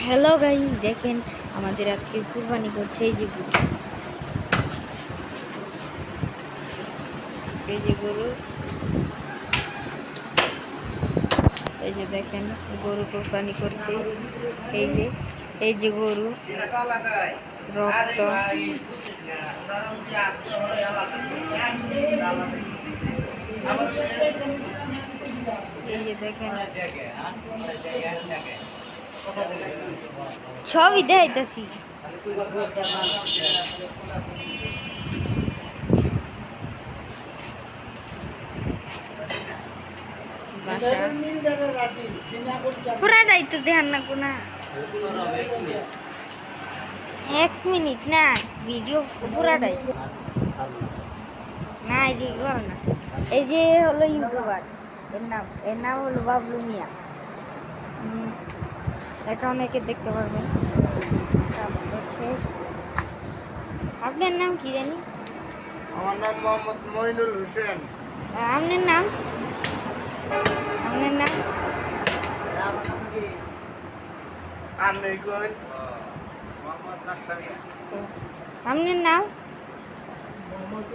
Hello guys, দেখেন আমাদের আজকে কুরবানি করছে এই যে গরু। এই যে গরু, এই যে দেখেন গরু কুরবানি করছে। এই যে গরু, রক্ত। এই যে দেখেন সবই দেখাইতেছি। পুরাটাই তো ধ্যান না কোনা 1 মিনিট না, ভিডিও পুরাটাই না। এদিকে করো না। এই যে হলো ইউটিউবার, এর নাম হলো বাবলু মিয়া। এটা অনেকে দেখতে পারবেন। আপনার নাম কি জানি? আমার নাম মোহাম্মদ মইনুল হোসেন। আপনার নাম? আপনার নাম? আপনার নাম? মোহাম্মদ